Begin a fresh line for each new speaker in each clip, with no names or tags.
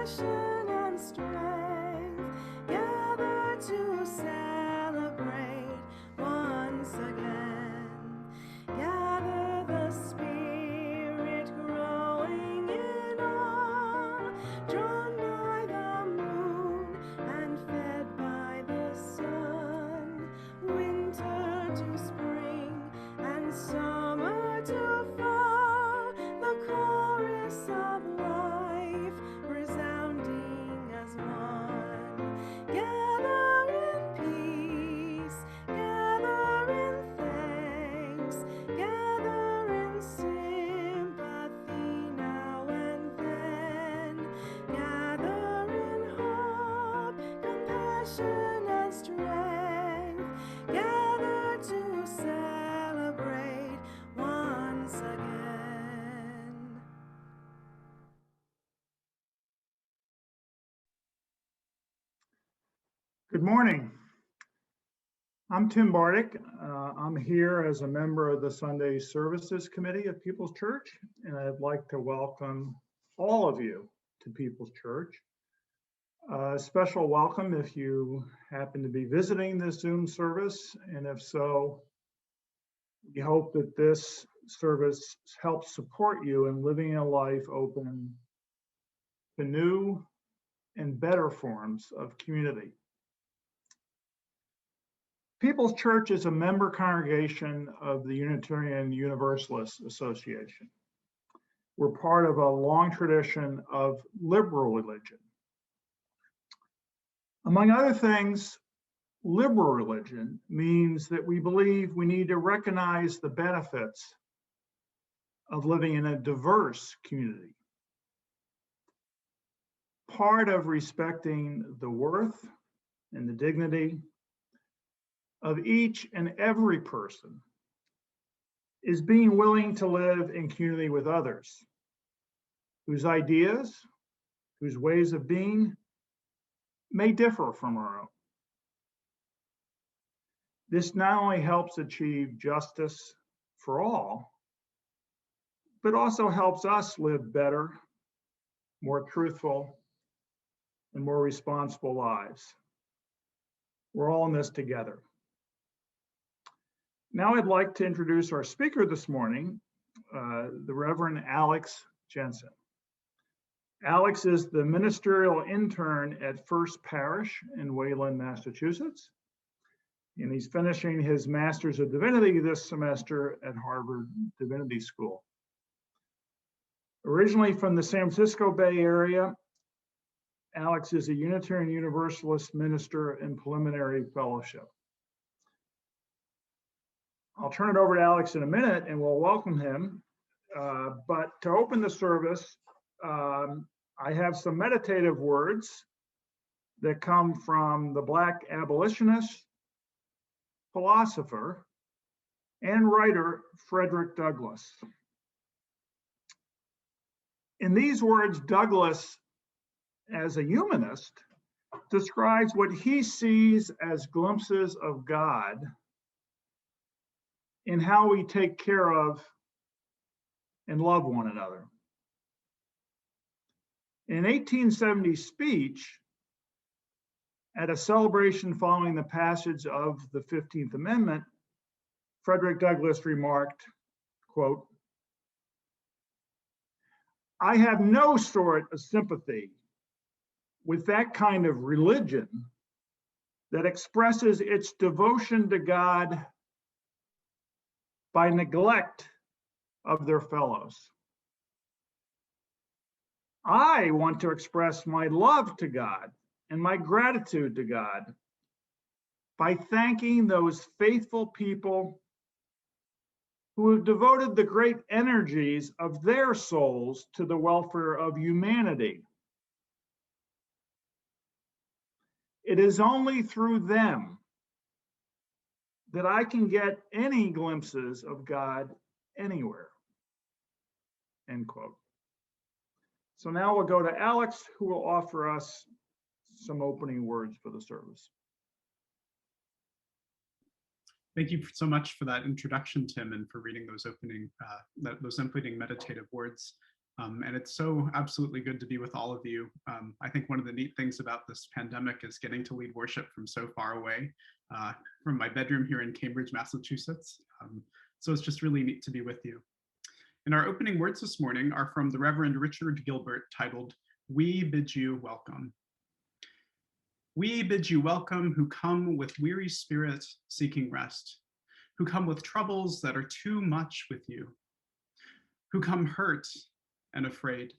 compassion and strength, gather to celebrate once again. Gather the Spirit growing in all, drawn by the moon and fed by the sun. Winter to spring and summer to fall, the chorus of life resounding as one. Gather in peace, gather in thanks, gather in sympathy now and then. Gather in hope, compassion and strength, gather to celebrate once again.
Good morning. I'm Tim Bardick. I'm here as a member of the Sunday Services Committee of People's Church, and I'd like to welcome all of you to People's Church. A special welcome if you happen to be visiting this Zoom service, and if so, we hope that this service helps support you in living a life open to new and better forms of community. People's Church is a member congregation of the Unitarian Universalist Association. We're part of a long tradition of liberal religion. Among other things, liberal religion means that we believe we need to recognize the benefits of living in a diverse community. Part of respecting the worth and the dignity of each and every person is being willing to live in community with others whose ideas, whose ways of being may differ from our own. This not only helps achieve justice for all, but also helps us live better, more truthful, and more responsible lives. We're all in this together. Now I'd like to introduce our speaker this morning, the Reverend Alex Jensen. Alex is the ministerial intern at First Parish in Wayland, Massachusetts, and he's finishing his Master's of Divinity this semester at Harvard Divinity School. Originally from the San Francisco Bay Area, Alex is a Unitarian Universalist minister in preliminary fellowship. I'll turn it over to Alex in a minute and we'll welcome him. But to open the service, I have some meditative words that come from the Black abolitionist, philosopher, and writer Frederick Douglass. In these words, Douglass, as a humanist, describes what he sees as glimpses of God in how we take care of and love one another. In an 1870 speech at a celebration following the passage of the 15th Amendment, Frederick Douglass remarked, quote, "I have no sort of sympathy with that kind of religion that expresses its devotion to God by neglect of their fellows. I want to express my love to God and my gratitude to God by thanking those faithful people who have devoted the great energies of their souls to the welfare of humanity. It is only through them that I can get any glimpses of God anywhere," end quote. So now we'll go to Alex, who will offer us some opening words for the service.
Thank you so much for that introduction, Tim, and for reading those opening meditative words. And it's so absolutely good to be with all of you. I think one of the neat things about this pandemic is getting to lead worship from so far away, from my bedroom here in Cambridge, Massachusetts. So it's just really neat to be with you. And our opening words this morning are from the Reverend Richard Gilbert, titled, "We Bid You Welcome." We bid you welcome who come with weary spirit seeking rest, who come with troubles that are too much with you, who come hurt and afraid.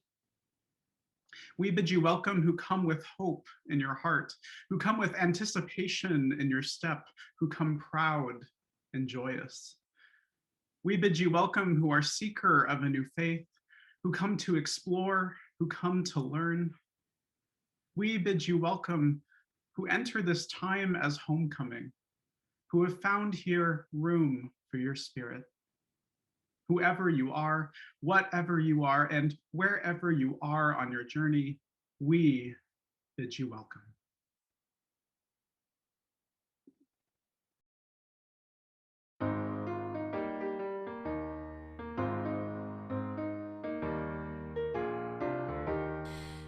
We bid you welcome who come with hope in your heart, who come with anticipation in your step, who come proud and joyous. We bid you welcome who are seeker of a new faith, who come to explore, who come to learn. We bid you welcome who enter this time as homecoming, who have found here room for your spirit. Whoever you are, whatever you are, and wherever you are on your journey, we bid you welcome.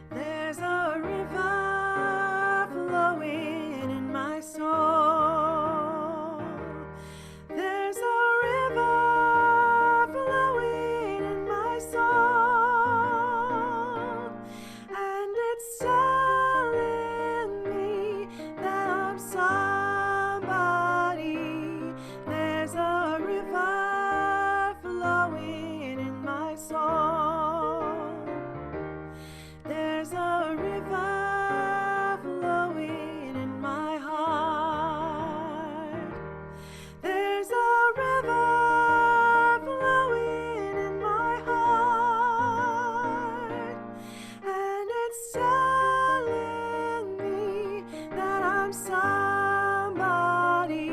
There's a river flowing in my soul. There's a river flowing in my soul, and it's telling me that I'm somebody. There's a river flowing in my soul. There's a river flowing in my heart. There's a river flowing in my heart, and it's telling me that I'm somebody.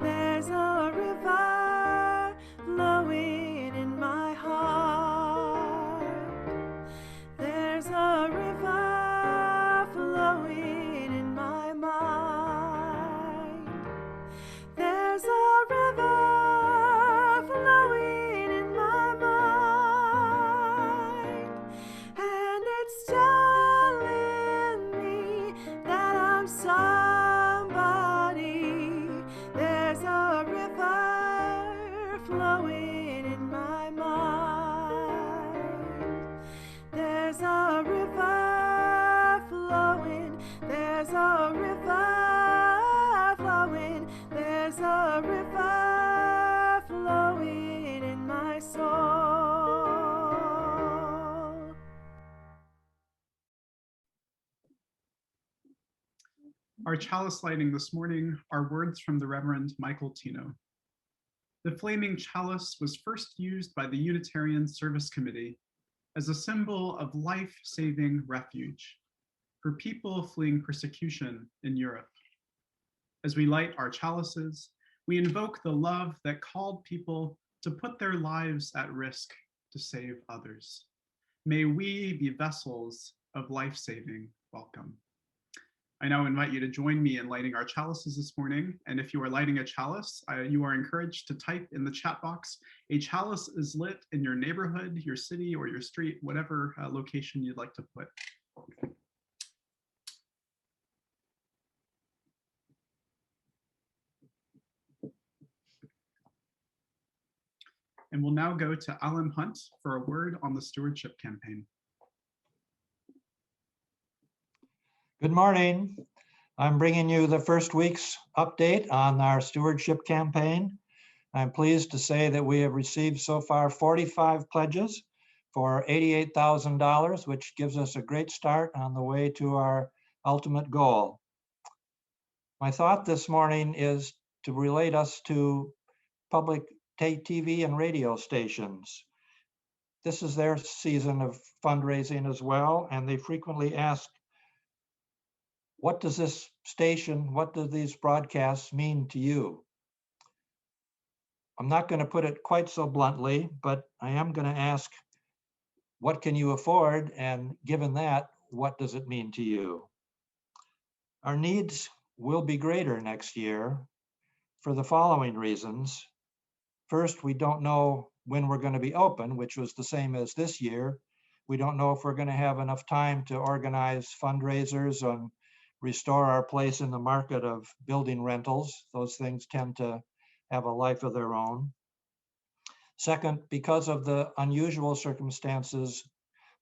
There's a river flowing in my heart. There's a river flowing in my mind. There's a river flowing in my mind, and it's telling me that I'm somebody. There's a river flowing in my mind. There's a river flowing. There's a river flowing. There's a river flowing in my soul.
Our chalice lighting this morning are words from the Reverend Michael Tino. The flaming chalice was first used by the Unitarian Service Committee as a symbol of life-saving refuge for people fleeing persecution in Europe. As we light our chalices, we invoke the love that called people to put their lives at risk to save others. May we be vessels of life-saving welcome. I now invite you to join me in lighting our chalices this morning. And if you are lighting a chalice, you are encouraged to type in the chat box, "A chalice is lit in your neighborhood, your city, or your street," whatever location you'd like to put. And we'll now go to Alan Hunt for a word on the Stewardship Campaign.
Good morning. I'm bringing you the first week's update on our Stewardship Campaign. I'm pleased to say that we have received so far 45 pledges for $88,000, which gives us a great start on the way to our ultimate goal. My thought this morning is to relate us to public TV and radio stations. This is their season of fundraising as well, and they frequently ask, what does this station, what do these broadcasts mean to you? I'm not going to put it quite so bluntly, but I am going to ask, what can you afford? And given that, what does it mean to you? Our needs will be greater next year for the following reasons. First, we don't know when we're going to be open, which was the same as this year. We don't know if we're going to have enough time to organize fundraisers and restore our place in the market of building rentals. Those things tend to have a life of their own. Second, because of the unusual circumstances,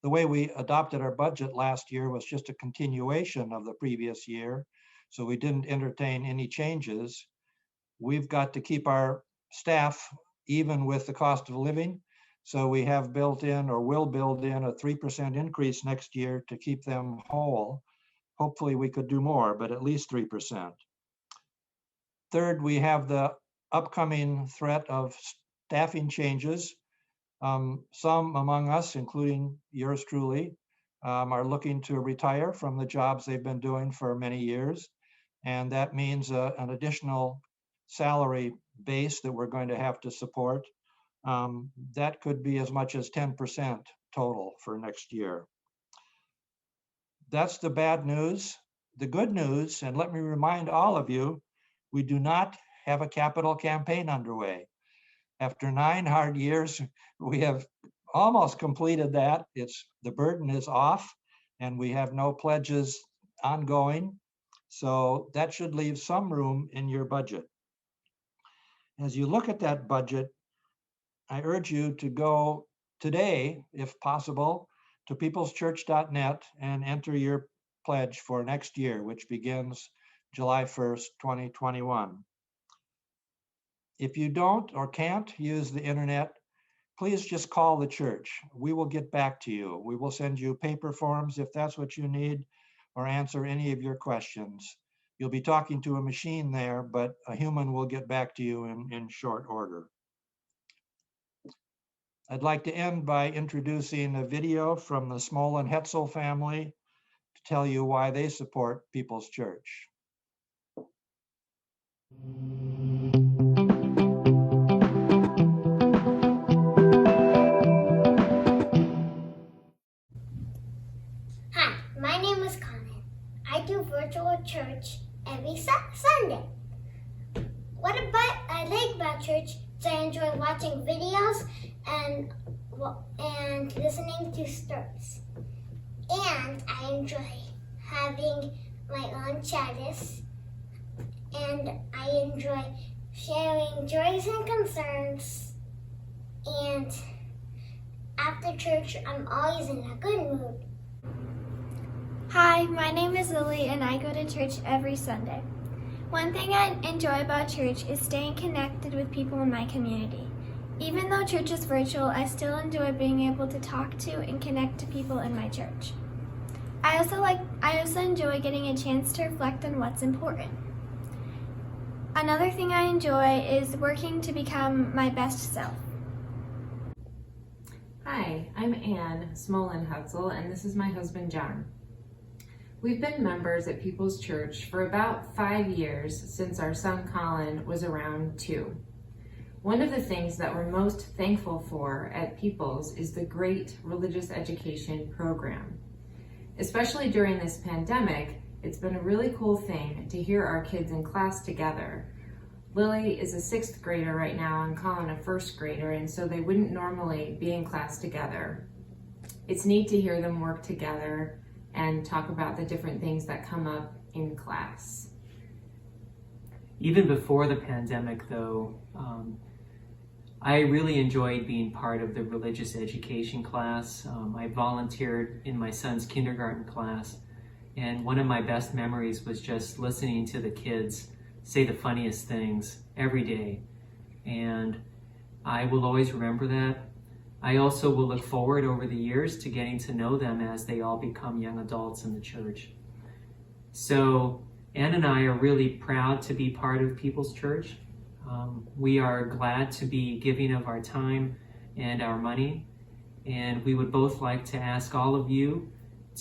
the way we adopted our budget last year was just a continuation of the previous year. So we didn't entertain any changes. We've got to keep our staff even with the cost of living. So we have built in, or will build in, a 3% increase next year to keep them whole. Hopefully we could do more, but at least 3%. Third, we have the upcoming threat of staffing changes. Some among us, including yours truly, are looking to retire from the jobs they've been doing for many years. And that means an additional salary base that we're going to have to support. That could be as much as 10% total for next year. That's the bad news. The good news, and let me remind all of you, we do not have a capital campaign underway. After 9 hard years, we have almost completed that. The burden is off, and we have no pledges ongoing. So that should leave some room in your budget. As you look at that budget, I urge you to go today, if possible, to peopleschurch.net and enter your pledge for next year, which begins July 1st, 2021. If you don't or can't use the internet, please just call the church. We will get back to you. We will send you paper forms if that's what you need, or answer any of your questions. You'll be talking to a machine there, but a human will get back to you in short order. I'd like to end by introducing a video from the Small and Hetzel family to tell you why they support People's Church.
Hi, my name is Conan. I do virtual church every Sunday. What I like about church is I enjoy watching videos and listening to stories. And I enjoy having my own chalice. And I enjoy sharing joys and concerns. And after church, I'm always in a good mood.
Hi, my name is Lily and I go to church every Sunday. One thing I enjoy about church is staying connected with people in my community. Even though church is virtual, I still enjoy being able to talk to and connect to people in my church. I also enjoy getting a chance to reflect on what's important. Another thing I enjoy is working to become my best self.
Hi, I'm Ann Smolin-Hutzel, and this is my husband, John. We've been members at People's Church for about 5 years since our son, Colin, was around 2. One of the things that we're most thankful for at People's is the great religious education program. Especially during this pandemic, it's been a really cool thing to hear our kids in class together. Lily is a 6th grader right now and Colin a 1st grader, and so they wouldn't normally be in class together. It's neat to hear them work together and talk about the different things that come up in class.
Even before the pandemic, though, I really enjoyed being part of the religious education class. I volunteered in my son's kindergarten class, and one of my best memories was just listening to the kids say the funniest things every day, and I will always remember that. I also will look forward over the years to getting to know them as they all become young adults in the church. So Ann and I are really proud to be part of People's Church. We are glad to be giving of our time and our money, and we would both like to ask all of you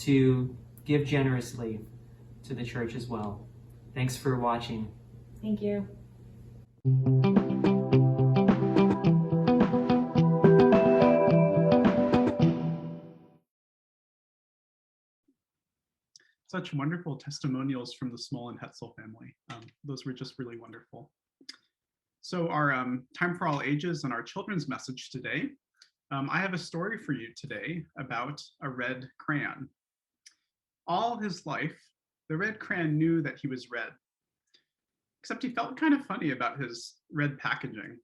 to give generously to the church as well. Thanks for watching.
Thank you.
Such wonderful testimonials from the Small and Hetzel family. Those were just really wonderful. So our Time for All Ages and our children's message today, I have a story for you today about a red crayon. All his life, the red crayon knew that he was red, except he felt kind of funny about his red packaging.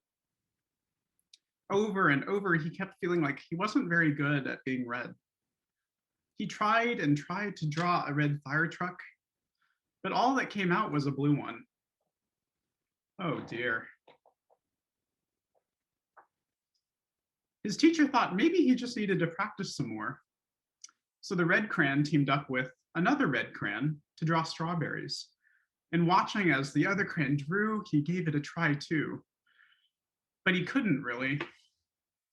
Over and over, he kept feeling like he wasn't very good at being red. He tried and tried to draw a red fire truck, but all that came out was a blue one. Oh dear. His teacher thought maybe he just needed to practice some more. So the red crayon teamed up with another red crayon to draw strawberries. And watching as the other crayon drew, he gave it a try too. But he couldn't really.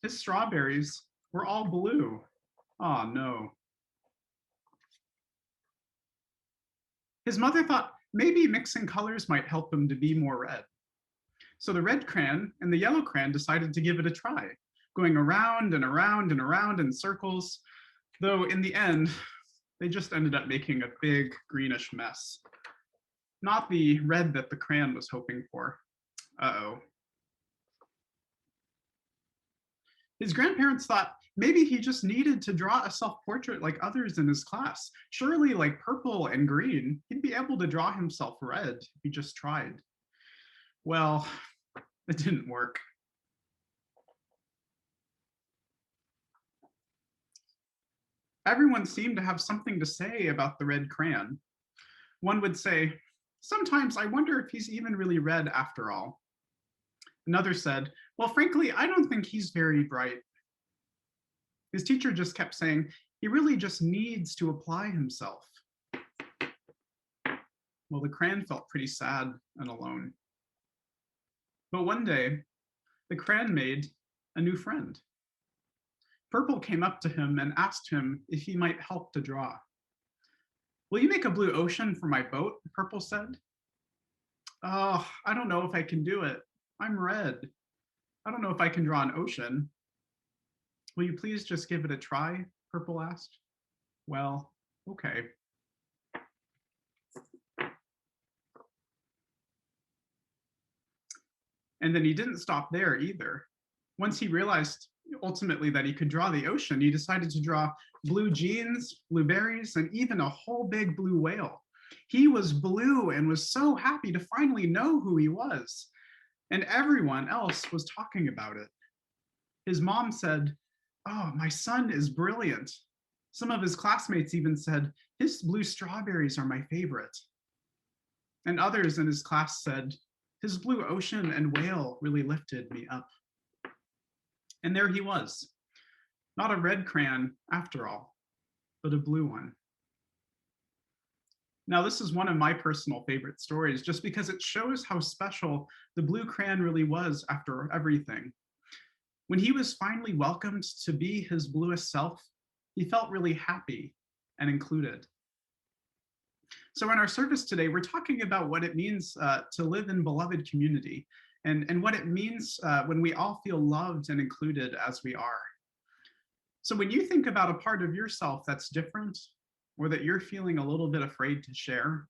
His strawberries were all blue. Oh no. His mother thought maybe mixing colors might help him to be more red. So the red crayon and the yellow crayon decided to give it a try, going around and around and around in circles, though in the end, they just ended up making a big greenish mess. Not the red that the crayon was hoping for. Uh-oh. His grandparents thought maybe he just needed to draw a self-portrait like others in his class. Surely, like purple and green, he'd be able to draw himself red if he just tried. Well, it didn't work. Everyone seemed to have something to say about the red crayon. One would say, sometimes I wonder if he's even really red after all. Another said, well, frankly, I don't think he's very bright. His teacher just kept saying, he really just needs to apply himself. Well, the crayon felt pretty sad and alone. But one day, the crayon made a new friend. Purple came up to him and asked him if he might help to draw. Will you make a blue ocean for my boat? Purple said. Oh, I don't know if I can do it. I'm red. I don't know if I can draw an ocean. Will you please just give it a try? Purple asked. Well, okay. And then he didn't stop there either. Once he realized ultimately that he could draw the ocean, he decided to draw blue jeans, blueberries, and even a whole big blue whale. He was blue and was so happy to finally know who he was. And everyone else was talking about it. His mom said, oh, my son is brilliant. Some of his classmates even said, his blue strawberries are my favorite. And others in his class said, his blue ocean and whale really lifted me up. And there he was, not a red crayon after all, but a blue one. Now, this is one of my personal favorite stories, just because it shows how special the blue crayon really was after everything. When he was finally welcomed to be his bluest self, he felt really happy and included. So in our service today, we're talking about what it means to live in beloved community and what it means when we all feel loved and included as we are. So when you think about a part of yourself that's different or that you're feeling a little bit afraid to share,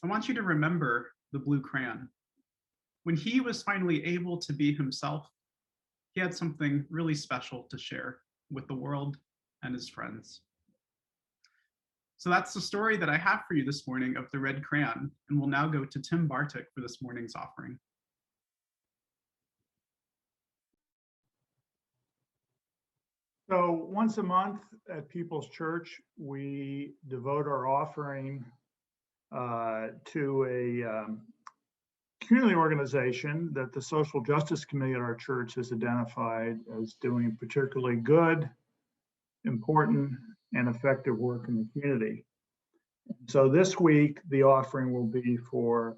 I want you to remember the blue crayon. When he was finally able to be himself, he had something really special to share with the world and his friends. So that's the story that I have for you this morning of the red crayon, and we'll now go to Tim Bartik for this morning's offering.
So once a month at People's Church, we devote our offering to a community organization that the Social Justice Committee at our church has identified as doing particularly good, important, and effective work in the community. So this week, the offering will be for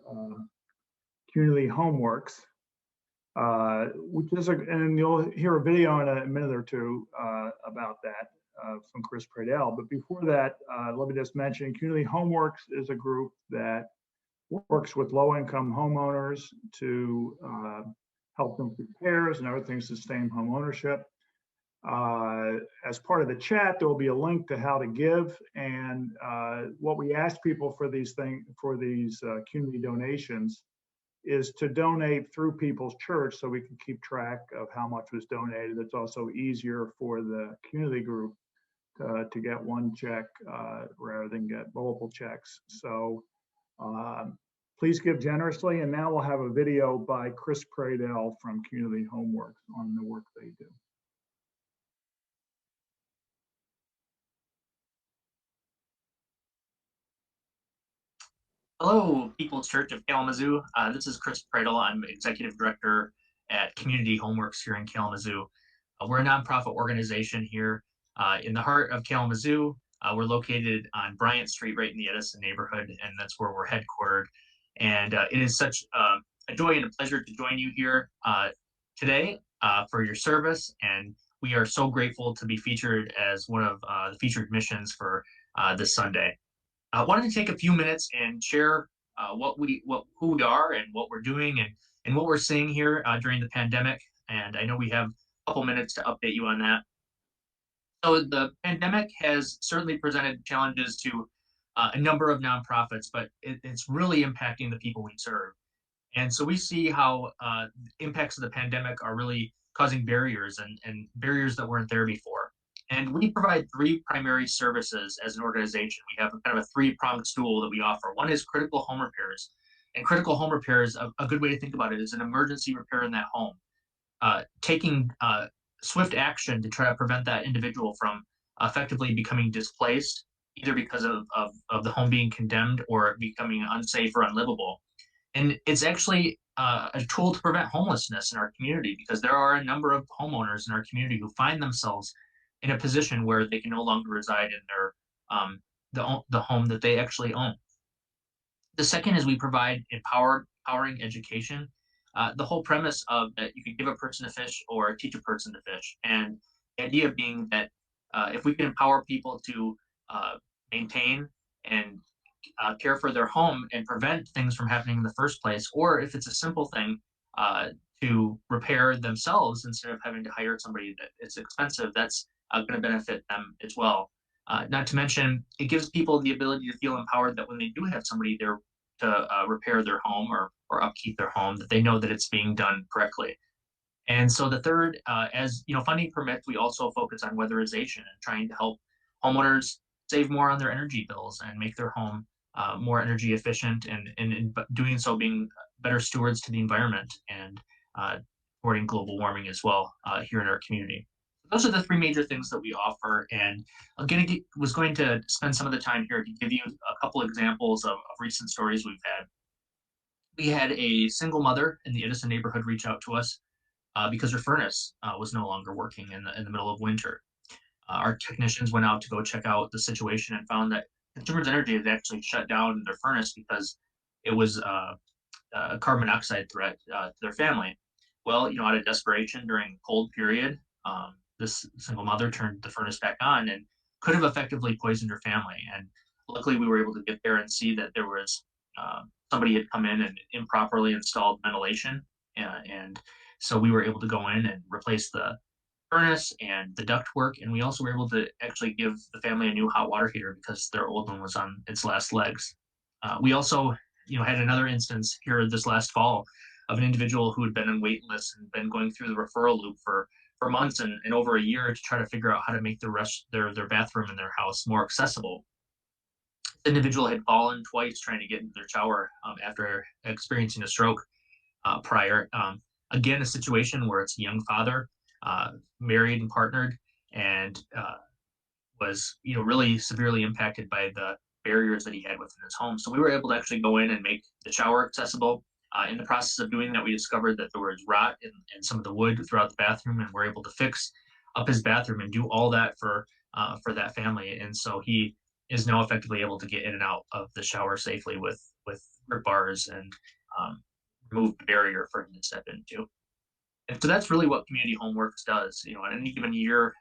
Community Homeworks, which is, and you'll hear a video in a minute or two about that from Chris Pradell. But before that, let me just mention Community Homeworks is a group that works with low-income homeowners to help them with repairs and other things to sustain home ownership. As part of the chat, there will be a link to how to give, and what we ask people for these community donations is to donate through People's Church so we can keep track of how much was donated. It's also easier for the community group to get one check rather than get multiple checks. So please give generously. And now we'll have a video by Chris Pradell from Community Homeworks on the work they do.
Hello, People's Church of Kalamazoo. This is Chris Pradell. I'm Executive Director at Community Homeworks here in Kalamazoo. We're a nonprofit organization here in the heart of Kalamazoo. We're located on Bryant Street, right in the Edison neighborhood, and that's where we're headquartered. And it is such a joy and a pleasure to join you here today for your service. And we are so grateful to be featured as one of the featured missions for this Sunday. I wanted to take a few minutes and share who we are and what we're doing and what we're seeing here during the pandemic. And I know we have a couple minutes to update you on that. So the pandemic has certainly presented challenges to a number of nonprofits, but it's really impacting the people we serve. And so we see how impacts of the pandemic are really causing barriers and barriers that weren't there before. And we provide three primary services as an organization. We have kind of a three-pronged stool that we offer. One is critical home repairs. And critical home repairs, a good way to think about it is an emergency repair in that home. Taking swift action to try to prevent that individual from effectively becoming displaced, either because of the home being condemned or becoming unsafe or unlivable. And it's actually a tool to prevent homelessness in our community, because there are a number of homeowners in our community who find themselves in a position where they can no longer reside in their the home that they actually own. The second is we provide empowering education. The whole premise of that you can give a person a fish or teach a person to fish, and the idea being that if we can empower people to maintain and care for their home and prevent things from happening in the first place, or if it's a simple thing to repair themselves instead of having to hire somebody that it's expensive, that's going to benefit them as well. Not to mention, it gives people the ability to feel empowered that when they do have somebody there to repair their home or upkeep their home, that they know that it's being done correctly. And so the third, as funding permits, we also focus on weatherization and trying to help homeowners save more on their energy bills and make their home more energy efficient, and in doing so being better stewards to the environment and supporting global warming as well here in our community. Those are the three major things that we offer, and was going to spend some of the time here to give you a couple examples of recent stories we've had. We had a single mother in the Edison neighborhood reach out to us because her furnace was no longer working in the middle of winter. Our technicians went out to go check out the situation and found that Consumers Energy had actually shut down their furnace because it was a carbon monoxide threat to their family. Well, out of desperation during the cold period, this single mother turned the furnace back on and could have effectively poisoned her family. And luckily, we were able to get there and see that there was somebody had come in and improperly installed ventilation, and so we were able to go in and replace the furnace and the ductwork, and we also were able to actually give the family a new hot water heater because their old one was on its last legs. We also, had another instance here this last fall of an individual who had been on wait lists and been going through the referral loop for months and over a year to try to figure out how to make their bathroom in their house more accessible. The individual had fallen twice trying to get into their shower after experiencing a stroke prior. Again, a situation where it's a young father, married and partnered, and was really severely impacted by the barriers that he had within his home. So we were able to actually go in and make the shower accessible. In the process of doing that, we discovered that there was rot in some of the wood throughout the bathroom, and we're able to fix up his bathroom and do all that for that family. And so he is now effectively able to get in and out of the shower safely with grip bars and remove the barrier for him to step into. And so that's really what Community Homeworks does. On any given year,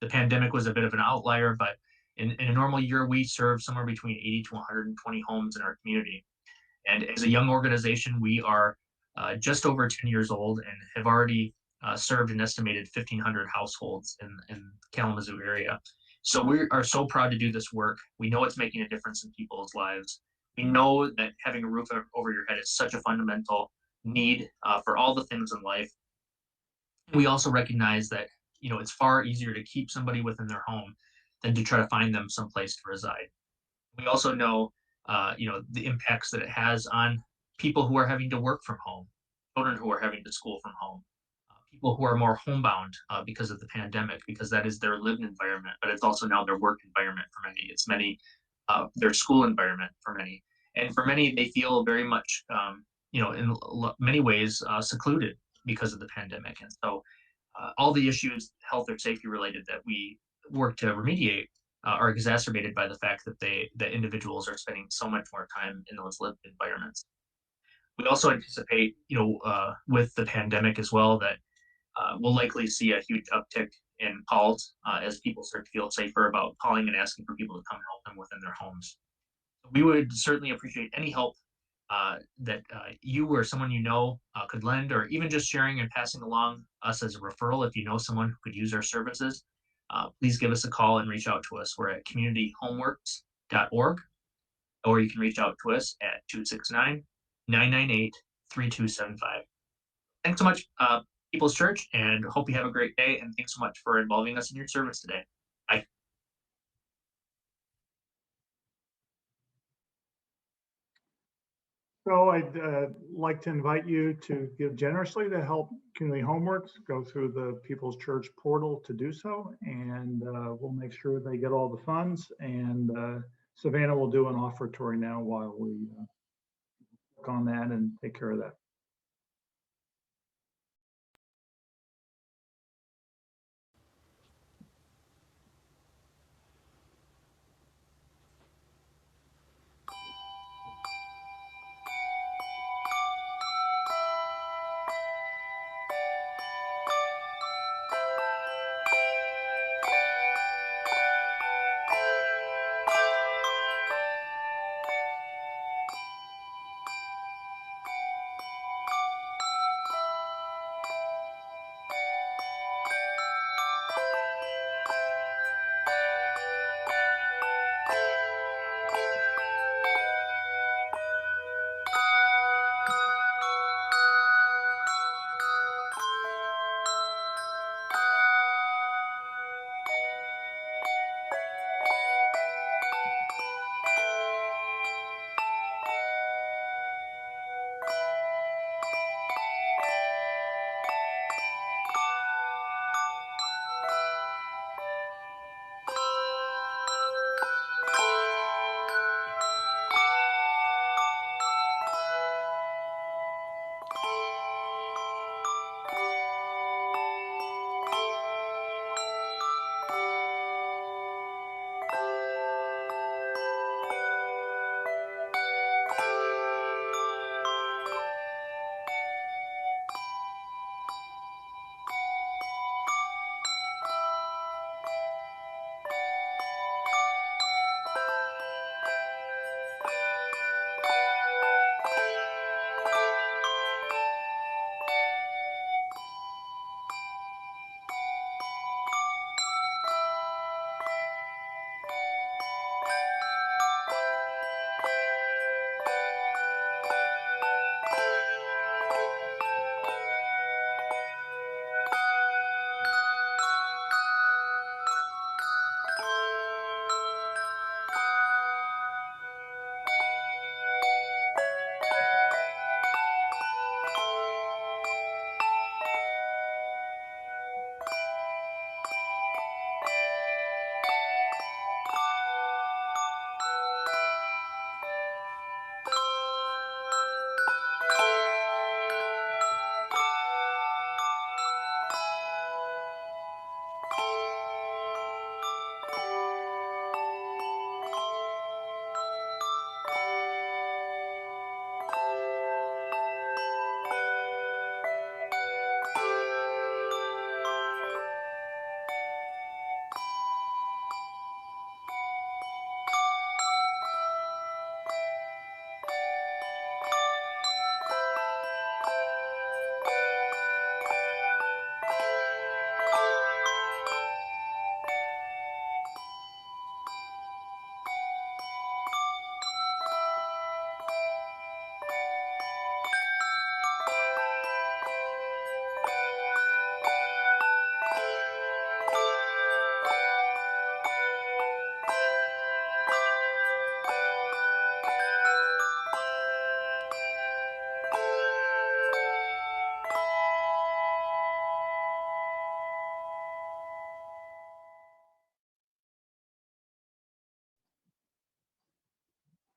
the pandemic was a bit of an outlier, but in a normal year, we serve somewhere between 80 to 120 homes in our community. And as a young organization, we are just over 10 years old and have already served an estimated 1,500 households in the Kalamazoo area. So we are so proud to do this work. We know it's making a difference in people's lives. We know that having a roof over your head is such a fundamental need for all the things in life. We also recognize that, it's far easier to keep somebody within their home than to try to find them someplace to reside. We also know, the impacts that it has on people who are having to work from home, children who are having to school from home, people who are more homebound because of the pandemic, because that is their lived environment, but it's also now their work environment for many. It's their school environment for many. And for many, they feel very much, in many ways, secluded because of the pandemic. And so all the issues, health or safety related, that we work to remediate are exacerbated by the fact that individuals are spending so much more time in those lived environments. We also anticipate, with the pandemic as well, that we'll likely see a huge uptick in calls as people start to feel safer about calling and asking for people to come help them within their homes. We would certainly appreciate any help that you or someone could lend, or even just sharing and passing along us as a referral. If you know someone who could use our services, please give us a call and reach out to us. We're at communityhomeworks.org, or you can reach out to us at 269-998-3275. Thanks so much, People's Church, and hope you have a great day. And thanks so much for involving us in your service today. Bye.
So I'd like to invite you to give generously to help Community Homeworks. Go through the People's Church portal to do so, and we'll make sure they get all the funds. And Savannah will do an offertory now while we work on that and take care of that.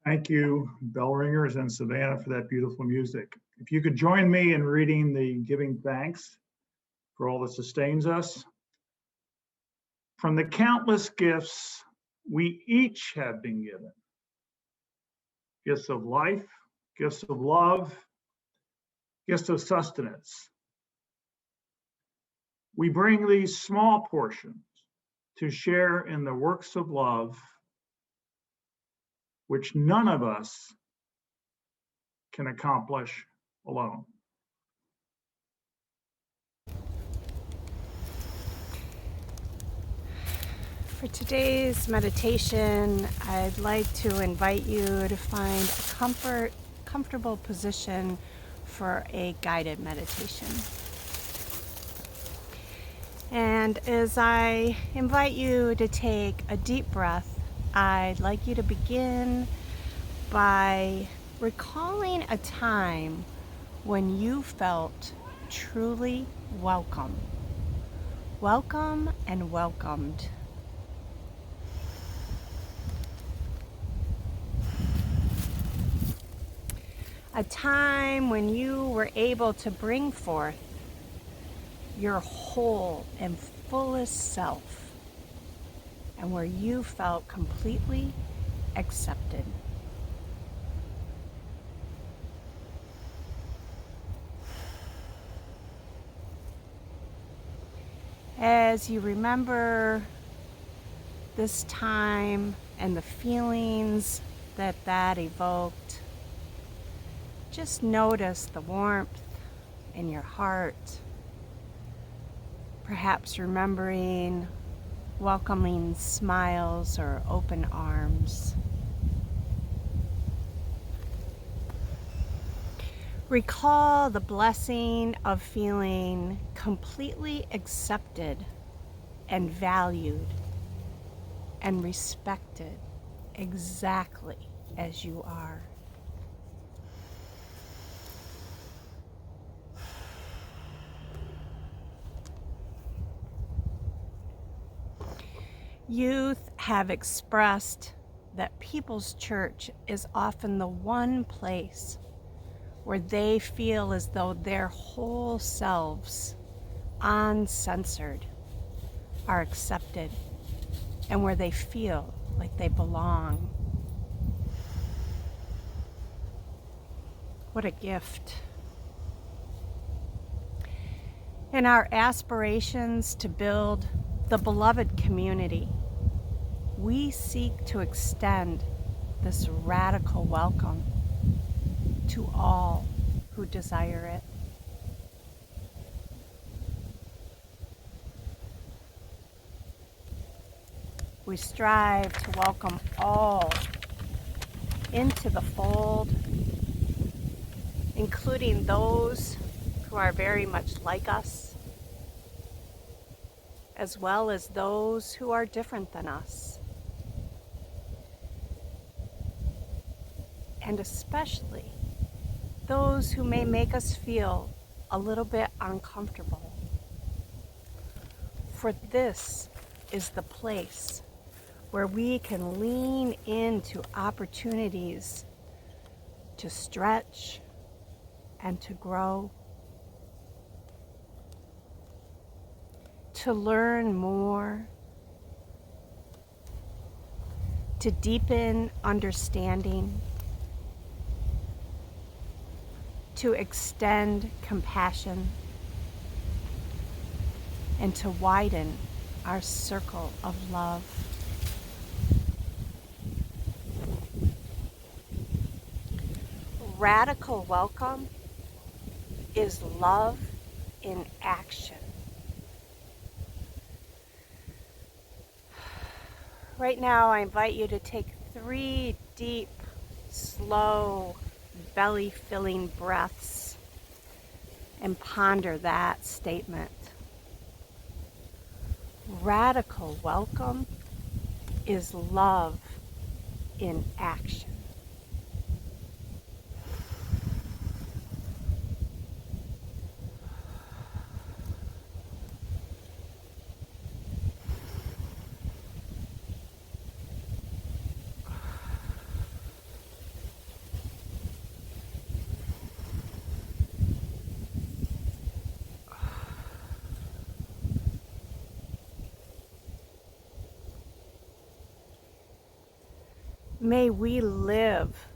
Thank you, bell ringers and Savannah, for that beautiful music. If you could join me in reading the giving thanks for all that sustains us. From the countless gifts we each have been given, gifts of life, gifts of love, gifts of sustenance, we bring these small portions to share in the works of love which none of us can accomplish alone.
For today's meditation, I'd like to invite you to find a comfortable position for a guided meditation. And as I invite you to take a deep breath, I'd like you to begin by recalling a time when you felt truly welcome. Welcome and welcomed. A time when you were able to bring forth your whole and fullest self, and where you felt completely accepted. As you remember this time and the feelings that evoked, just notice the warmth in your heart. Perhaps remembering welcoming smiles or open arms. Recall the blessing of feeling completely accepted and valued and respected exactly as you are. Youth have expressed that People's Church is often the one place where they feel as though their whole selves, uncensored, are accepted, and where they feel like they belong. What a gift. In our aspirations to build the beloved community, we seek to extend this radical welcome to all who desire it. We strive to welcome all into the fold, including those who are very much like us, as well as those who are different than us. And especially those who may make us feel a little bit uncomfortable. For this is the place where we can lean into opportunities to stretch and to grow, to learn more, to deepen understanding, to extend compassion, and to widen our circle of love. Radical welcome is love in action. Right now, I invite you to take 3 deep, slow, belly-filling breaths and ponder that statement. Radical welcome is love in action. May we live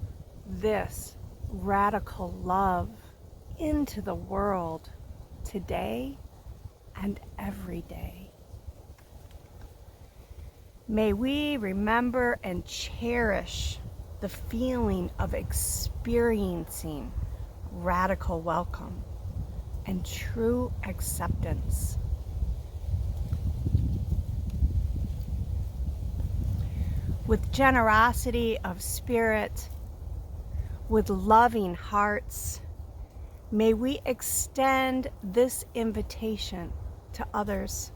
this radical love into the world today and every day. May we remember and cherish the feeling of experiencing radical welcome and true acceptance. With generosity of spirit, with loving hearts, may we extend this invitation to others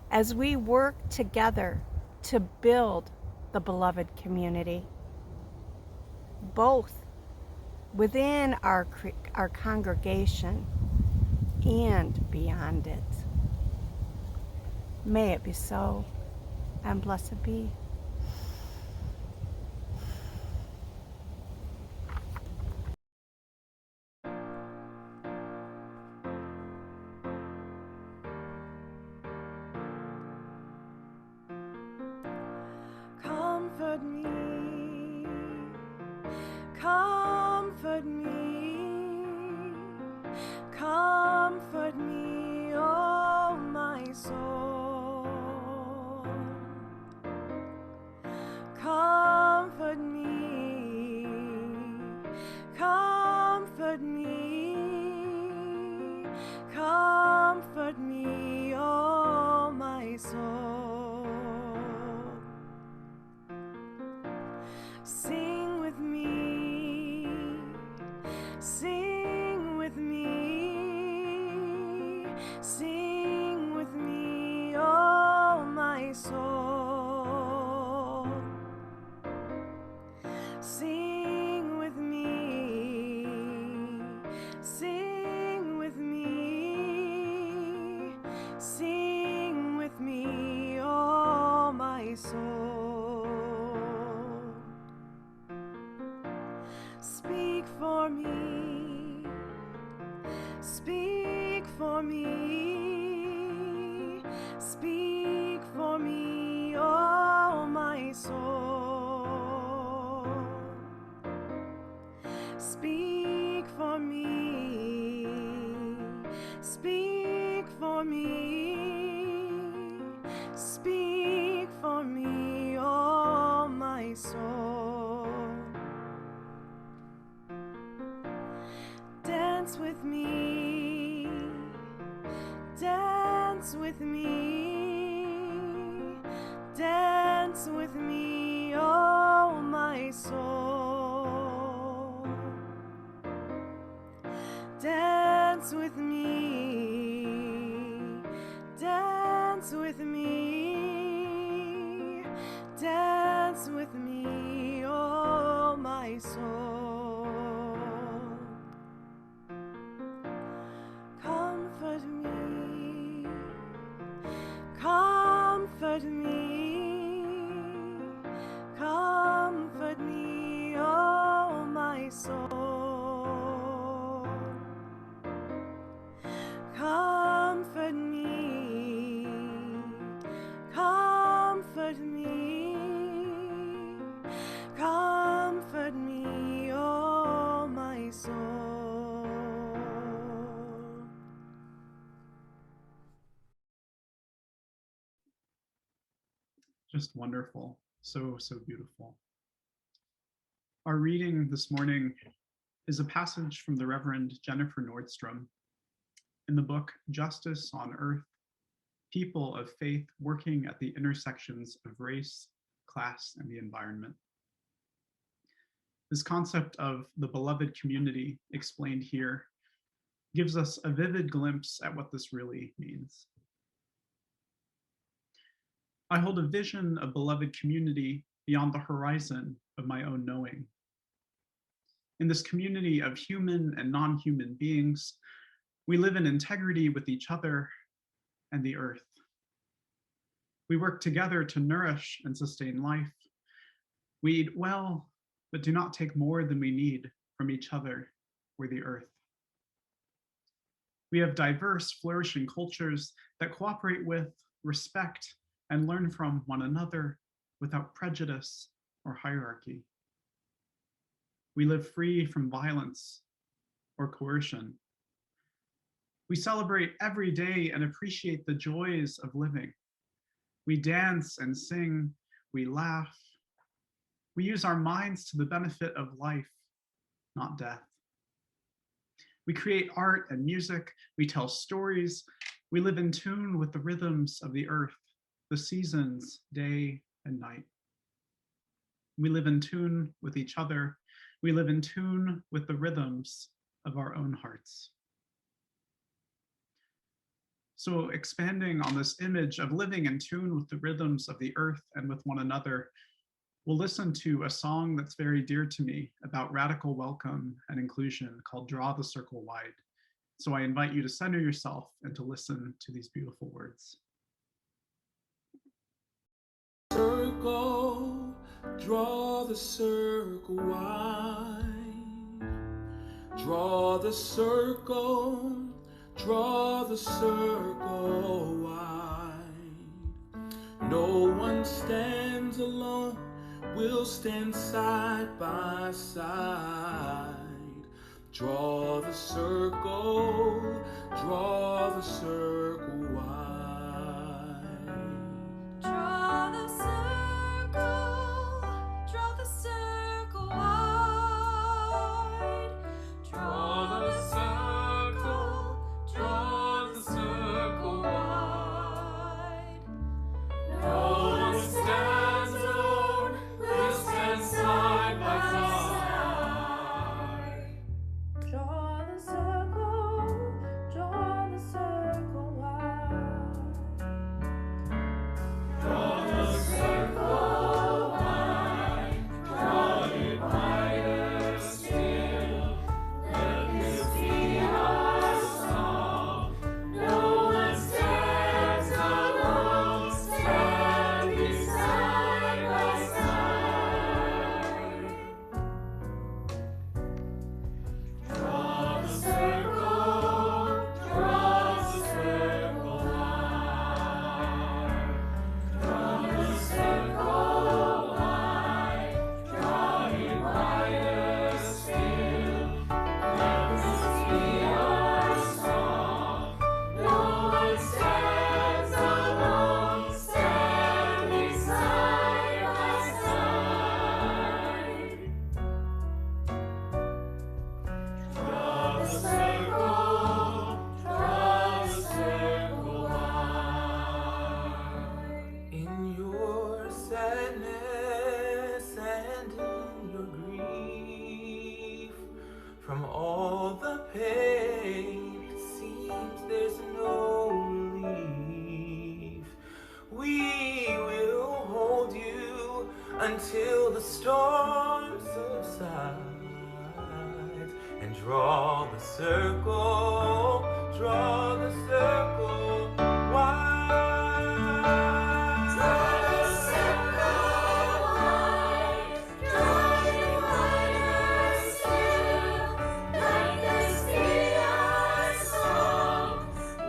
as we work together to build the beloved community, both within our congregation and beyond it. May it be so, and blessed be.
Comfort me, comfort me, comfort me, oh my soul. Comfort me, comfort me, comfort me, oh my soul. Sing with me, sing with me, sing with me, oh my soul. Sing with me, sing with me, sing with me, oh my soul. Speak for me, speak for me, speak for me, oh my soul. Speak for me, speak for me, speak for me, oh my soul. Dance with me, dance with me, dance with me, oh my soul. Dance with me, dance with me, dance with me, oh my soul. Comfort me, comfort me, comfort me, oh my soul. Comfort me, comfort me, comfort me, oh my soul.
Just wonderful. So, so beautiful. Our reading this morning is a passage from the Reverend Jennifer Nordstrom in the book Justice on Earth, People of Faith Working at the Intersections of Race, Class, and the Environment. This concept of the beloved community explained here gives us a vivid glimpse at what this really means. I hold a vision of beloved community beyond the horizon of my own knowing. In this community of human and non-human beings, we live in integrity with each other and the earth. We work together to nourish and sustain life. We eat well, but do not take more than we need from each other or the earth. We have diverse, flourishing cultures that cooperate with, respect, and learn from one another without prejudice or hierarchy. We live free from violence or coercion. We celebrate every day and appreciate the joys of living. We dance and sing, we laugh. We use our minds to the benefit of life, not death. We create art and music, we tell stories, we live in tune with the rhythms of the earth, the seasons, day and night. We live in tune with each other. We live in tune with the rhythms of our own hearts. So expanding on this image of living in tune with the rhythms of the earth and with one another, we'll listen to a song that's very dear to me about radical welcome and inclusion called Draw the Circle Wide. So I invite you to center yourself and to listen to these beautiful words.
Circle, draw the circle wide. Draw the circle, draw the circle wide. No one stands alone, we'll stand side by side. Draw the circle, draw the circle wide.
Draw the circle, draw the circle wide. Draw the circle, draw the circle wide. No one stands alone, we'll stand side by side. Draw the circle wide. Draw the circle wide, draw it wider still. Let this be our song. No one stands alone, standing side by side. Draw the circle wide. Draw the circle wide, draw it wider still. Let this be our song. No one stands alone, standing side by side. Draw the circle wide.
In your sadness and in your grief, from all the pain, it seems there's no relief. We will hold you until the storm subsides, and draw the circle wide.
Draw the circle wide, draw it wider still. Let this be our song.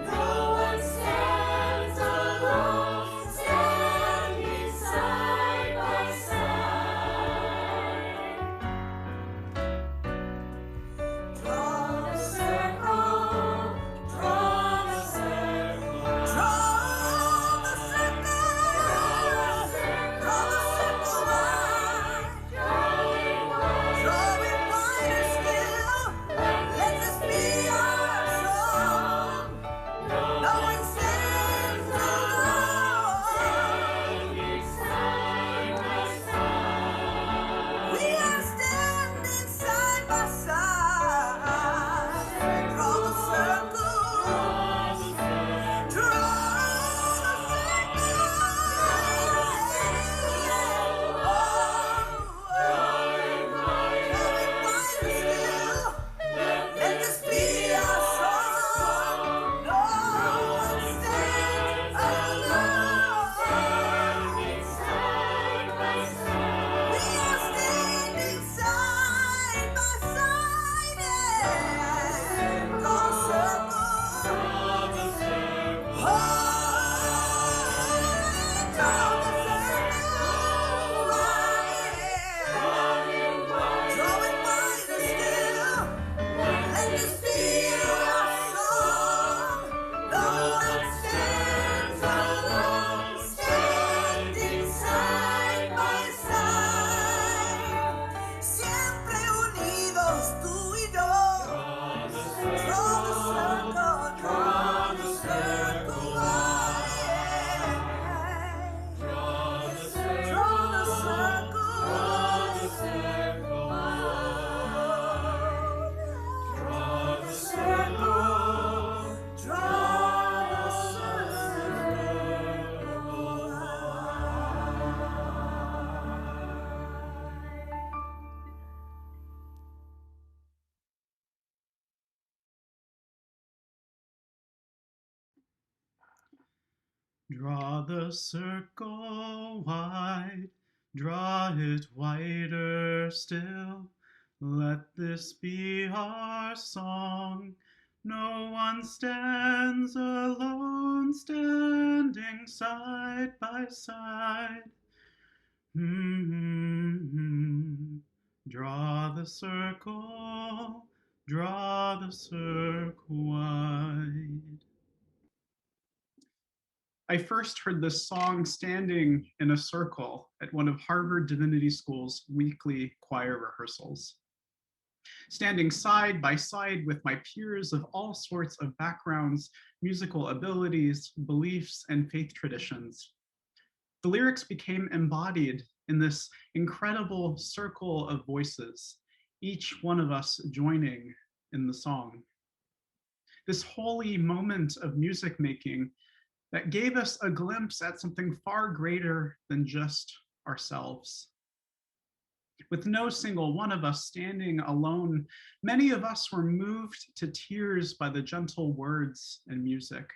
No one stands alone, standing side by side. Draw the circle
Draw the circle wide, draw it wider still. Let this be our song. No one stands alone, standing side by side. Draw the circle wide. I first heard this song standing in a circle at one of Harvard Divinity School's weekly choir rehearsals. Standing side by side with my peers of all sorts of backgrounds, musical abilities, beliefs, and faith traditions. The lyrics became embodied in this incredible circle of voices, each one of us joining in the song. This holy moment of music making that gave us a glimpse at something far greater than just ourselves. With no single one of us standing alone, many of us were moved to tears by the gentle words and music.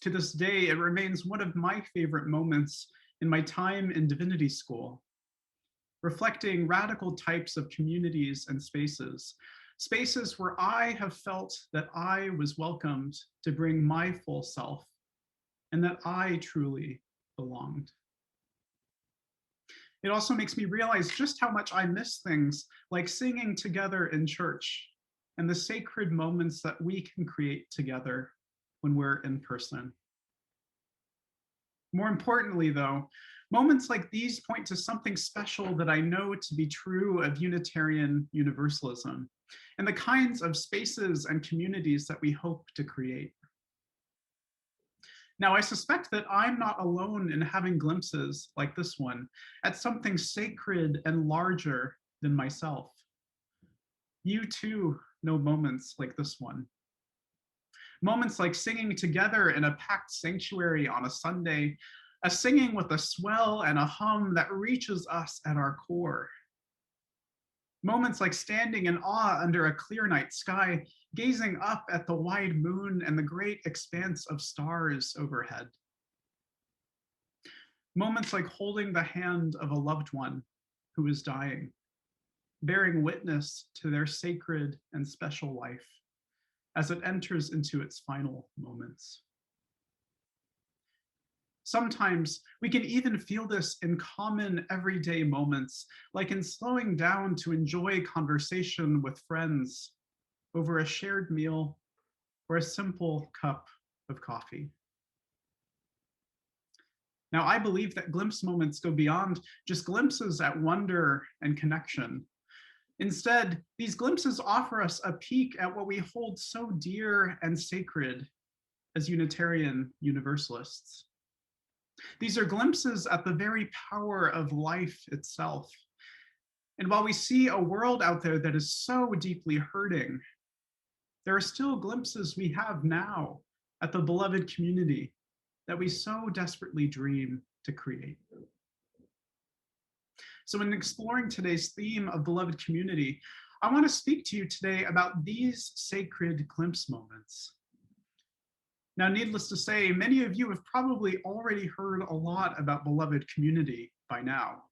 To this day, it remains one of my favorite moments in my time in divinity school, reflecting radical types of communities and spaces, spaces where I have felt that I was welcomed to bring my full self and that I truly belonged. It also makes me realize just how much I miss things like singing together in church and the sacred moments that we can create together when we're in person. More importantly, though, moments like these point to something special that I know to be true of Unitarian Universalism and the kinds of spaces and communities that we hope to create. Now, I suspect that I'm not alone in having glimpses like this one at something sacred and larger than myself. You too know moments like this one. Moments like singing together in a packed sanctuary on a Sunday, a singing with a swell and a hum that reaches us at our core. Moments like standing in awe under a clear night sky, gazing up at the wide moon and the great expanse of stars overhead. Moments like holding the hand of a loved one who is dying, bearing witness to their sacred and special life as it enters into its final moments. Sometimes we can even feel this in common everyday moments, like in slowing down to enjoy conversation with friends over a shared meal or a simple cup of coffee. Now, I believe that glimpse moments go beyond just glimpses at wonder and connection. Instead, these glimpses offer us a peek at what we hold so dear and sacred as Unitarian Universalists. These are glimpses at the very power of life itself. And while we see a world out there that is so deeply hurting, there are still glimpses we have now at the beloved community that we so desperately dream to create. So in exploring today's theme of beloved community, I want to speak to you today about these sacred glimpse moments. Now, needless to say, many of you have probably already heard a lot about beloved community by now.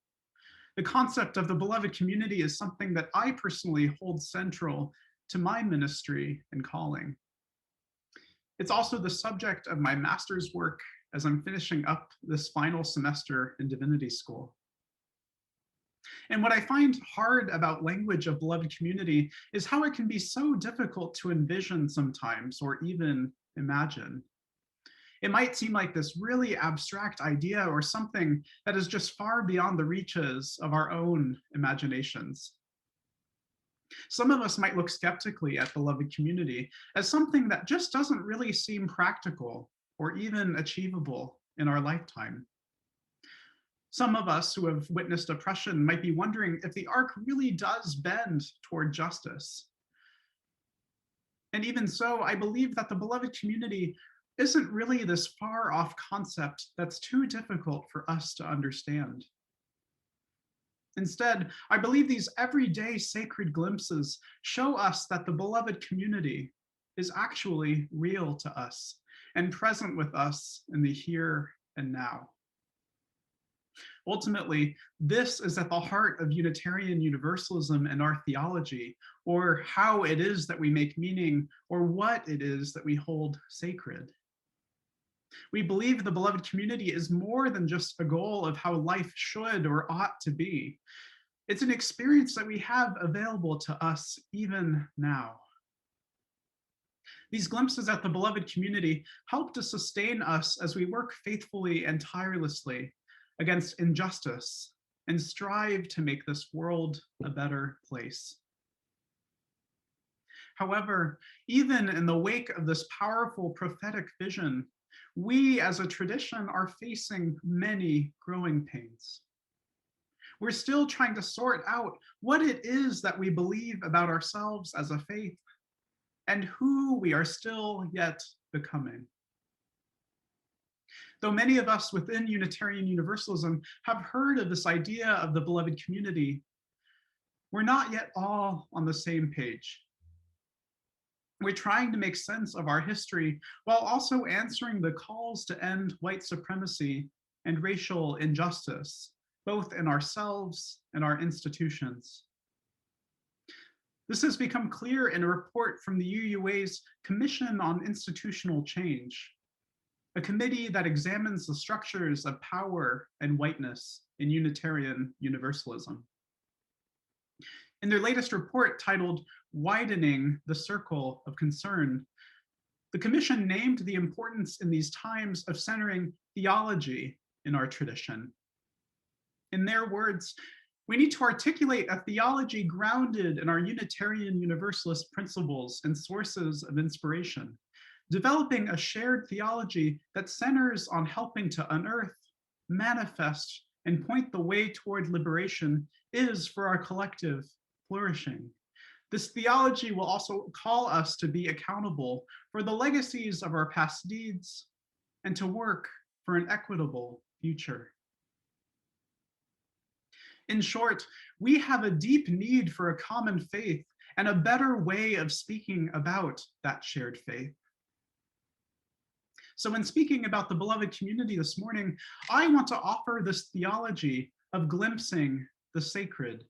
The concept of the beloved community is something that I personally hold central to my ministry and calling. It's also the subject of my master's work as I'm finishing up this final semester in divinity school. And what I find hard about language of beloved community is how it can be so difficult to envision sometimes or even imagine. It might seem like this really abstract idea or something that is just far beyond the reaches of our own imaginations. Some of us might look skeptically at beloved community as something that just doesn't really seem practical or even achievable in our lifetime. Some of us who have witnessed oppression might be wondering if the arc really does bend toward justice. And even so, I believe that the beloved community isn't really this far off concept that's too difficult for us to understand. Instead, I believe these everyday sacred glimpses show us that the beloved community is actually real to us and present with us in the here and now. Ultimately, this is at the heart of Unitarian Universalism and our theology, or how it is that we make meaning, or what it is that we hold sacred. We believe the beloved community is more than just a goal of how life should or ought to be. It's an experience that we have available to us even now. These glimpses at the beloved community help to sustain us as we work faithfully and tirelessly against injustice and strive to make this world a better place. However, even in the wake of this powerful prophetic vision, we as a tradition are facing many growing pains. We're still trying to sort out what it is that we believe about ourselves as a faith and who we are still yet becoming. Though many of us within Unitarian Universalism have heard of this idea of the beloved community, we're not yet all on the same page. We're trying to make sense of our history while also answering the calls to end white supremacy and racial injustice, both in ourselves and our institutions. This has become clear in a report from the UUA's Commission on Institutional Change, a committee that examines the structures of power and whiteness in Unitarian Universalism. In their latest report titled Widening the Circle of Concern, the Commission named the importance in these times of centering theology in our tradition. In their words, we need to articulate a theology grounded in our Unitarian Universalist principles and sources of inspiration, developing a shared theology that centers on helping to unearth, manifest, and point the way toward liberation is for our collective flourishing. This theology will also call us to be accountable for the legacies of our past deeds and to work for an equitable future. In short, we have a deep need for a common faith and a better way of speaking about that shared faith. So when speaking about the beloved community this morning, I want to offer this theology of glimpsing the sacred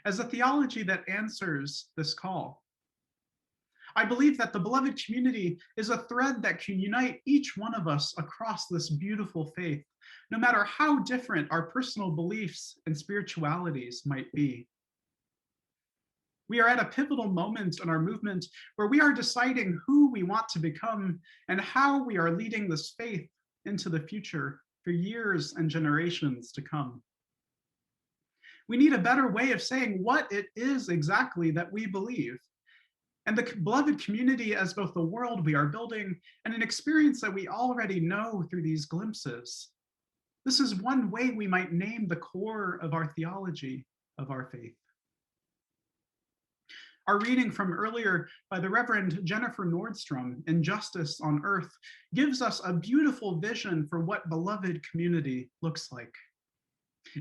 as a theology that answers this call. I believe that the beloved community is a thread that can unite each one of us across this beautiful faith, no matter how different our personal beliefs and spiritualities might be. We are at a pivotal moment in our movement where we are deciding who we want to become and how we are leading this faith into the future for years and generations to come. We need a better way of saying what it is exactly that we believe. And the beloved community as both the world we are building and an experience that we already know through these glimpses. This is one way we might name the core of our theology of our faith. Our reading from earlier by the Reverend Jennifer Nordstrom in Justice on Earth gives us a beautiful vision for what beloved community looks like.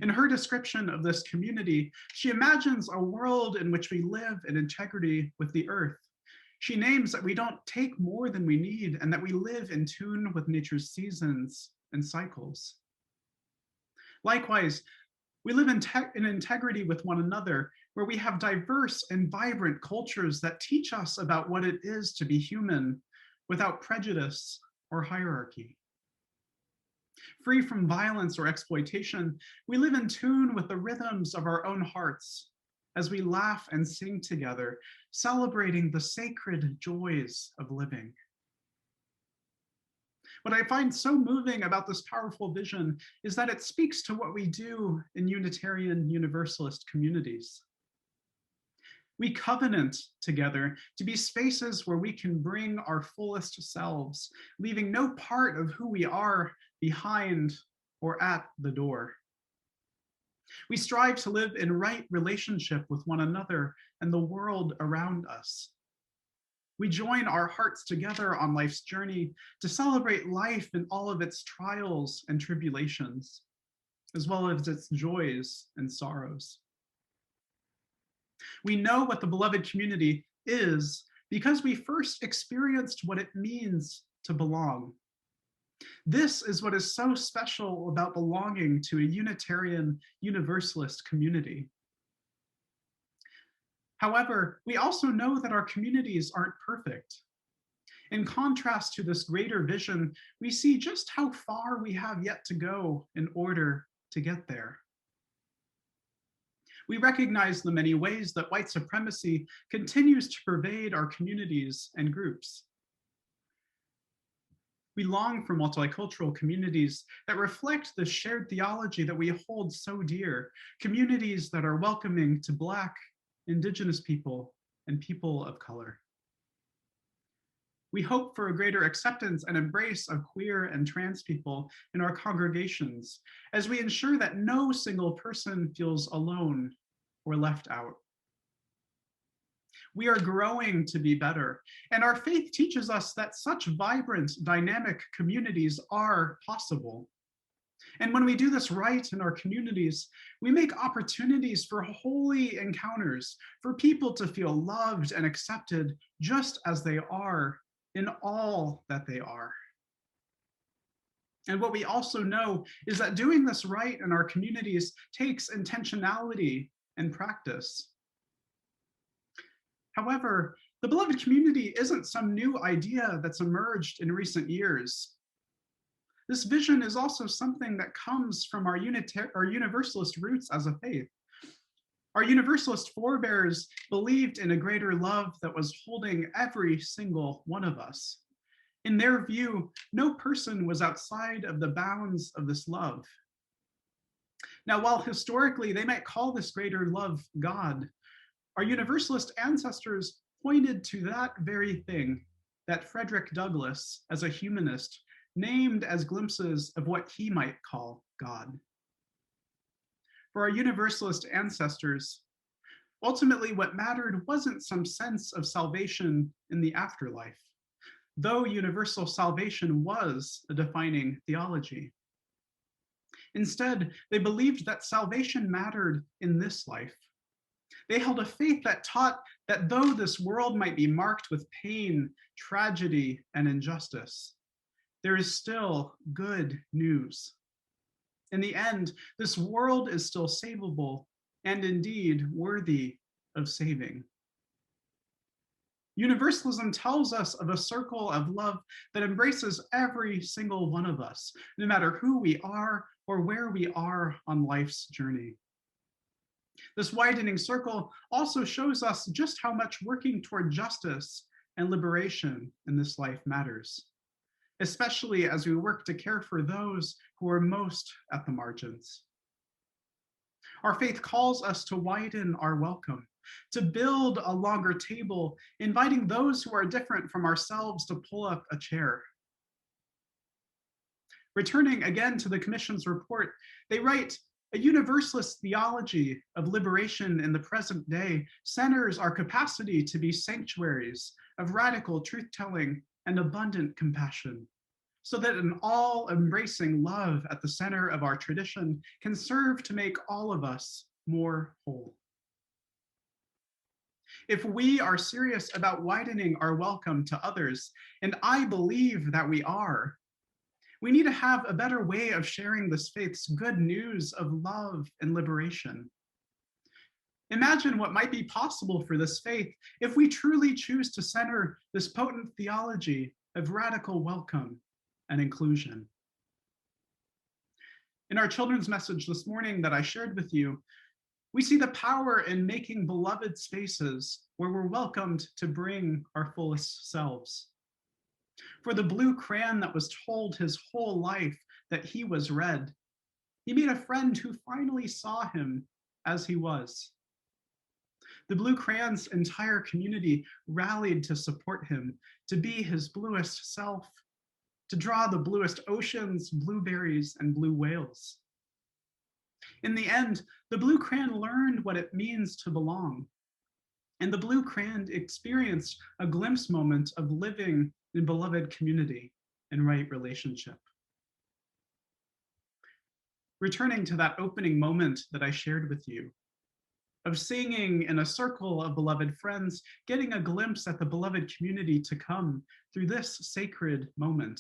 In her description of this community, she imagines a world in which we live in integrity with the earth. She names that we don't take more than we need and that we live in tune with nature's seasons and cycles. Likewise, we live in integrity with one another, where we have diverse and vibrant cultures that teach us about what it is to be human without prejudice or hierarchy. Free from violence or exploitation, we live in tune with the rhythms of our own hearts as we laugh and sing together, celebrating the sacred joys of living. What I find so moving about this powerful vision is that it speaks to what we do in Unitarian Universalist communities. We covenant together to be spaces where we can bring our fullest selves, leaving no part of who we are behind or at the door. We strive to live in right relationship with one another and the world around us. We join our hearts together on life's journey to celebrate life in all of its trials and tribulations, as well as its joys and sorrows. We know what the beloved community is because we first experienced what it means to belong This is what is so special about belonging to a Unitarian Universalist community. However, we also know that our communities aren't perfect. In contrast to this greater vision, we see just how far we have yet to go in order to get there. We recognize the many ways that white supremacy continues to pervade our communities and groups. We long for multicultural communities that reflect the shared theology that we hold so dear, communities that are welcoming to Black, Indigenous people, and people of color. We hope for a greater acceptance and embrace of queer and trans people in our congregations as we ensure that no single person feels alone or left out. We are growing to be better, and our faith teaches us that such vibrant, dynamic communities are possible. And when we do this right in our communities, we make opportunities for holy encounters, for people to feel loved and accepted just as they are, in all that they are. And what we also know is that doing this right in our communities takes intentionality and practice. However, the beloved community isn't some new idea that's emerged in recent years. This vision is also something that comes from our Universalist roots as a faith. Our Universalist forebears believed in a greater love that was holding every single one of us. In their view, no person was outside of the bounds of this love. Now, while historically they might call this greater love God, our Universalist ancestors pointed to that very thing that Frederick Douglass, as a humanist, named as glimpses of what he might call God. For our Universalist ancestors, ultimately what mattered wasn't some sense of salvation in the afterlife, though universal salvation was a defining theology. Instead, they believed that salvation mattered in this life. They held a faith that taught that though this world might be marked with pain, tragedy, and injustice, there is still good news. In the end, this world is still savable and indeed worthy of saving. Universalism tells us of a circle of love that embraces every single one of us, no matter who we are or where we are on life's journey. This widening circle also shows us just how much working toward justice and liberation in this life matters, especially as we work to care for those who are most at the margins. Our faith calls us to widen our welcome, to build a longer table, inviting those who are different from ourselves to pull up a chair. Returning again to the Commission's report, they write, "A Universalist theology of liberation in the present day centers our capacity to be sanctuaries of radical truth-telling and abundant compassion, so that an all-embracing love at the center of our tradition can serve to make all of us more whole." If we are serious about widening our welcome to others, and I believe that we are, we need to have a better way of sharing this faith's good news of love and liberation. Imagine what might be possible for this faith if we truly choose to center this potent theology of radical welcome and inclusion. In our children's message this morning that I shared with you, we see the power in making beloved spaces where we're welcomed to bring our fullest selves. For the blue crayon that was told his whole life that he was red, he made a friend who finally saw him as he was. The blue crayon's entire community rallied to support him, to be his bluest self, to draw the bluest oceans, blueberries, and blue whales. In the end, the blue crayon learned what it means to belong, and the blue crayon experienced a glimpse moment of living in beloved community and right relationship. Returning to that opening moment that I shared with you, of singing in a circle of beloved friends, getting a glimpse at the beloved community to come through this sacred moment.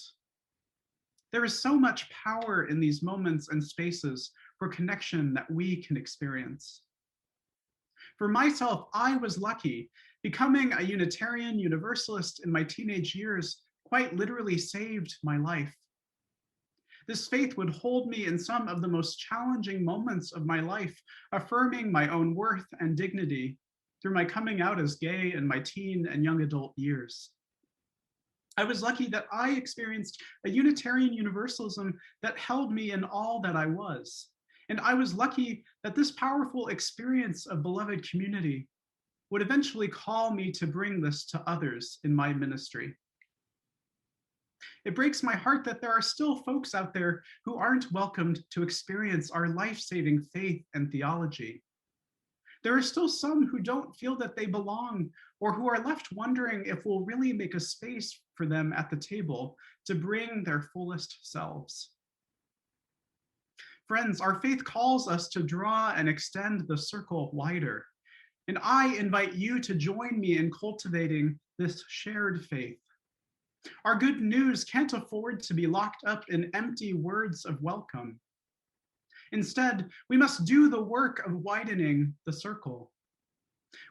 There is so much power in these moments and spaces for connection that we can experience. For myself, I was lucky. Becoming a Unitarian Universalist in my teenage years quite literally saved my life. This faith would hold me in some of the most challenging moments of my life, affirming my own worth and dignity through my coming out as gay in my teen and young adult years. I was lucky that I experienced a Unitarian Universalism that held me in all that I was. And I was lucky that this powerful experience of beloved community would eventually call me to bring this to others in my ministry. It breaks my heart that there are still folks out there who aren't welcomed to experience our life-saving faith and theology. There are still some who don't feel that they belong, or who are left wondering if we'll really make a space for them at the table to bring their fullest selves. Friends, our faith calls us to draw and extend the circle wider. And I invite you to join me in cultivating this shared faith. Our good news can't afford to be locked up in empty words of welcome. Instead, we must do the work of widening the circle.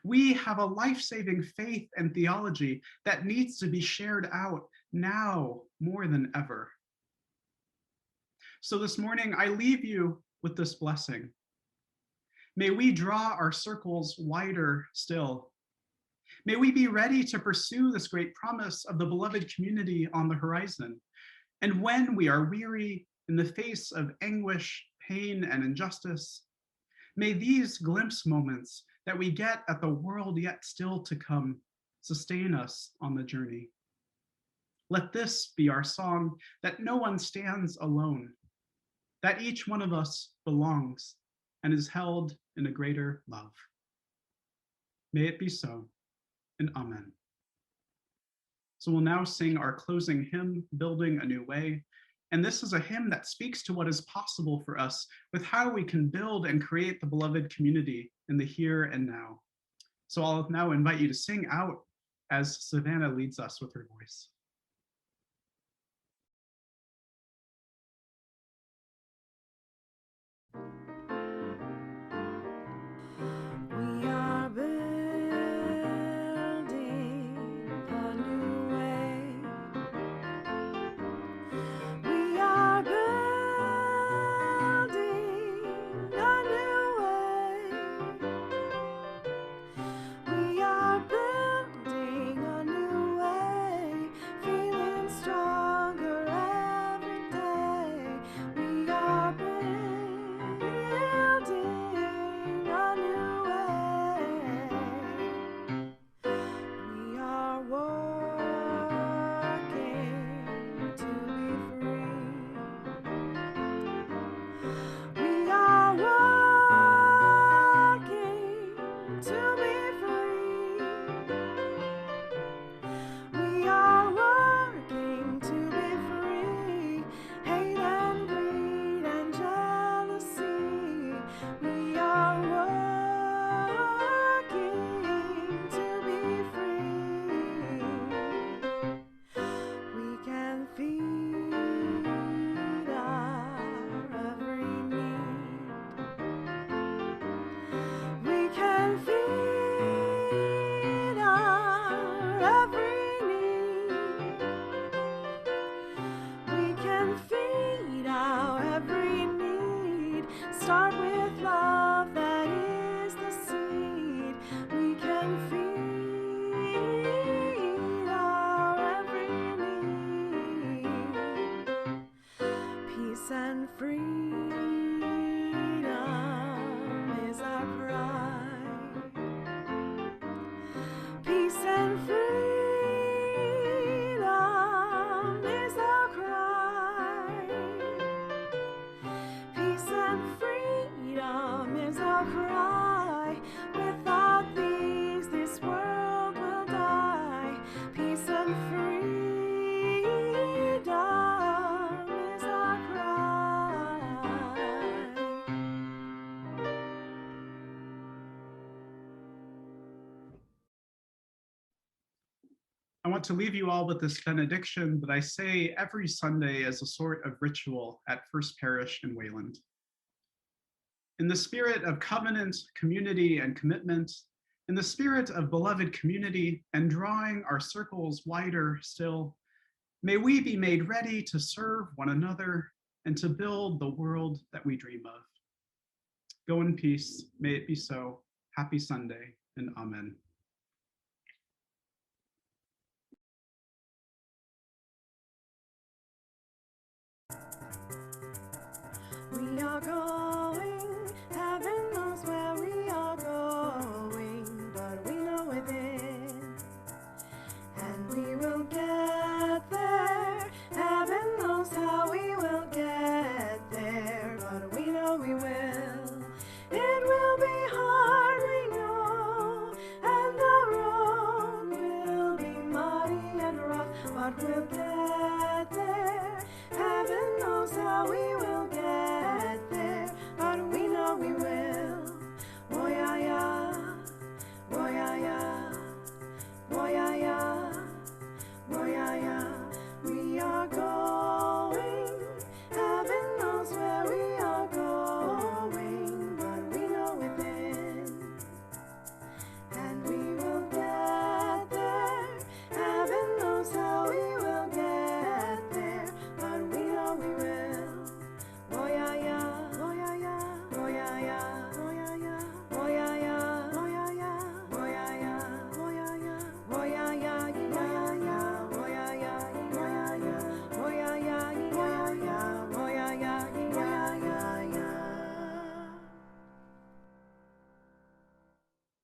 We have a life-saving faith and theology that needs to be shared out now more than ever. So this morning, I leave you with this blessing. May we draw our circles wider still. May we be ready to pursue this great promise of the beloved community on the horizon. And when we are weary in the face of anguish, pain, and injustice, may these glimpse moments that we get at the world yet still to come sustain us on the journey. Let this be our song, that no one stands alone, that each one of us belongs and is held in a greater love. May it be so, and amen. So we'll now sing our closing hymn, Building a New Way. And this is a hymn that speaks to what is possible for us with how we can build and create the beloved community in the here and now. So I'll now invite you to sing out as Savannah leads us with her voice.
We are building a new way. We are building a new way. We are building a new way, feeling stronger every day. We are building a new way. We are working to be free. We are working to be free. We are working to be free. Hate and greed and jealousy. We are working to be free. We can feed our every need. We can feed
want to leave you all with this benediction that I say every Sunday as a sort of ritual at First Parish in Wayland. In the spirit of covenant, community, and commitment, in the spirit of beloved community and drawing our circles wider still, may we be made ready to serve one another and to build the world that we dream of. Go in peace. May it be so. Happy Sunday, and amen.
We are going.